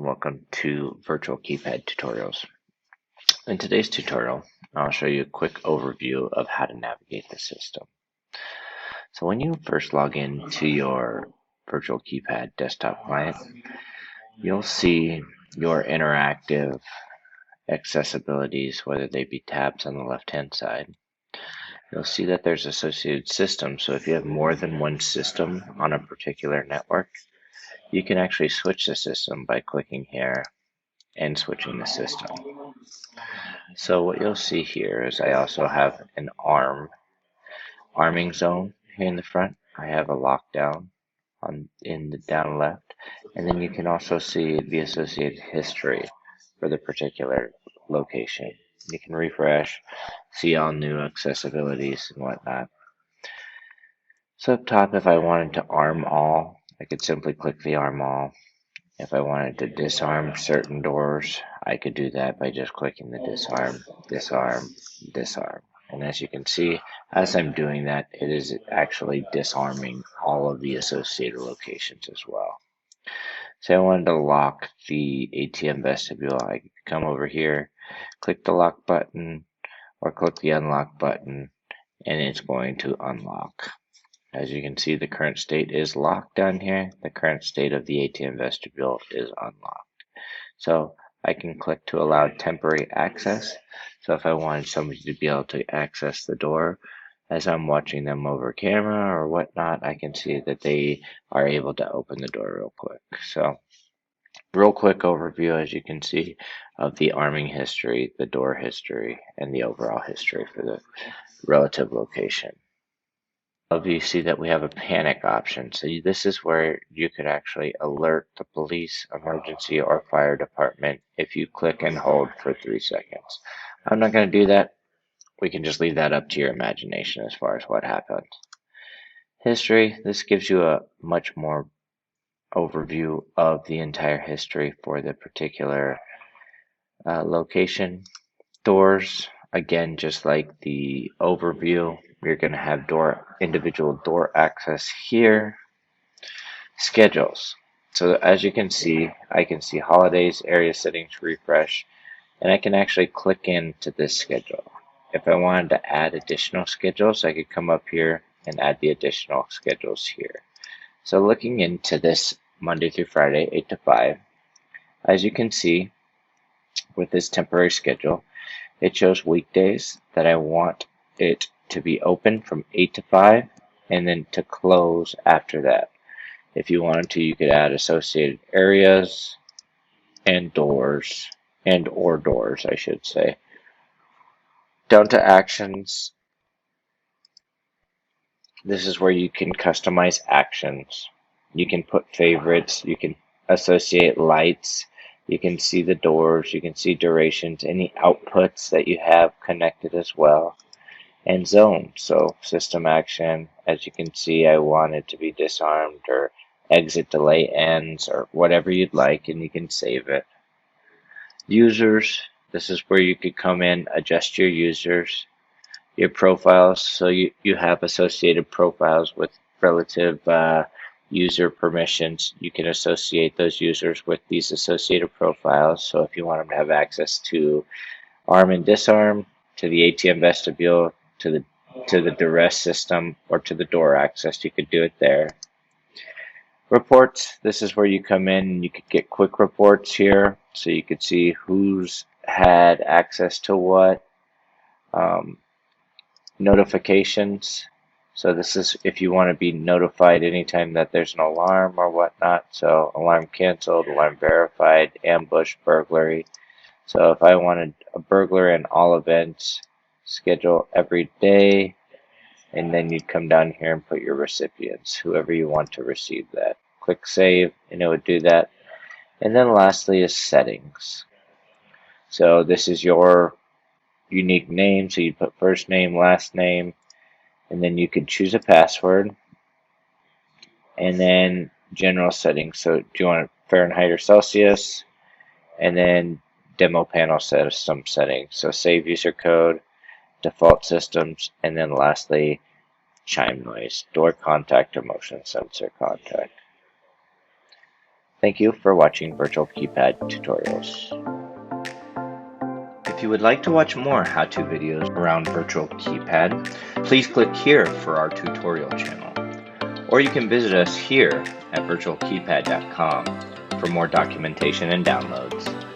and welcome to Virtual Keypad Tutorials. In today's tutorial, I'll show you a quick overview of how to navigate the system. So when you first log in to your Virtual Keypad desktop client, you'll see your interactive accessibilities, whether they be tabs on the left-hand side. You'll see that there's associated systems, so if you have more than one system on a particular network, you can actually switch the system by clicking here and switching the system. So what you'll see here is I also have an arming zone here in the front. I have a lockdown in the down left, and then you can also see the associated history for the particular location. You can refresh, see all new accessibilities and whatnot. So up top, if I wanted to arm all, I could simply click the arm all. If I wanted to disarm certain doors, I could do that by just clicking the disarm, disarm, disarm. And as you can see, as I'm doing that, it is actually disarming all of the associated locations as well. Say I wanted to lock the ATM vestibule, I could come over here, click the lock button, or click the unlock button, and it's going to unlock. As you can see, the current state is locked down here. The current state of the ATM vestibule is unlocked. So I can click to allow temporary access. So if I wanted somebody to be able to access the door as I'm watching them over camera or whatnot, I can see that they are able to open the door real quick. So real quick overview, as you can see, of the arming history, the door history, and the overall history for the relative location. You see that we have a panic option. So this is where you could actually alert the police, emergency, or fire department if you click and hold for 3 seconds. I'm not going to do that. We can just leave that up to your imagination as far as what happens. History, this gives you a much more overview of the entire history for the particular location. Doors, again, just like the overview, you're going to have individual door access here. Schedules. So as you can see, I can see holidays, area settings, refresh, and I can actually click into this schedule. If I wanted to add additional schedules, I could come up here and add the additional schedules here. So looking into this Monday through Friday, 8 to 5, as you can see with this temporary schedule, it shows weekdays that I want it to be open from 8 to 5 and then to close after that. If you wanted to, you could add associated areas and doors, or doors, I should say. Down to actions. This is where you can customize actions. You can put favorites, you can associate lights, you can see the doors, you can see durations, any outputs that you have connected as well. And zone, so system action, as you can see, I want it to be disarmed or exit delay ends or whatever you'd like, and you can save it. Users, this is where you could come in, adjust your users, your profiles, so you have associated profiles with relative user permissions. You can associate those users with these associated profiles, so if you want them to have access to arm and disarm, to the ATM vestibule, to the duress system, or to the door access, you could do it there. Reports, this is where you come in and you could get quick reports here, so you could see who's had access to what. Notifications, so this is if you want to be notified anytime that there's an alarm or whatnot, so alarm canceled, alarm verified, ambush, burglary. So if I wanted a burglar in all events, schedule every day, and then you'd come down here and put your recipients, whoever you want to receive that. Click save, and it would do that. And then lastly is settings. So this is your unique name, so you put first name, last name, and then you could choose a password. And then general settings, so do you want Fahrenheit or Celsius? And then demo panel system settings, so save user code, default systems, and then lastly, chime noise, door contact or motion sensor contact. Thank you for watching Virtual Keypad tutorials. If you would like to watch more how-to videos around Virtual Keypad, please click here for our tutorial channel. Or you can visit us here at virtualkeypad.com for more documentation and downloads.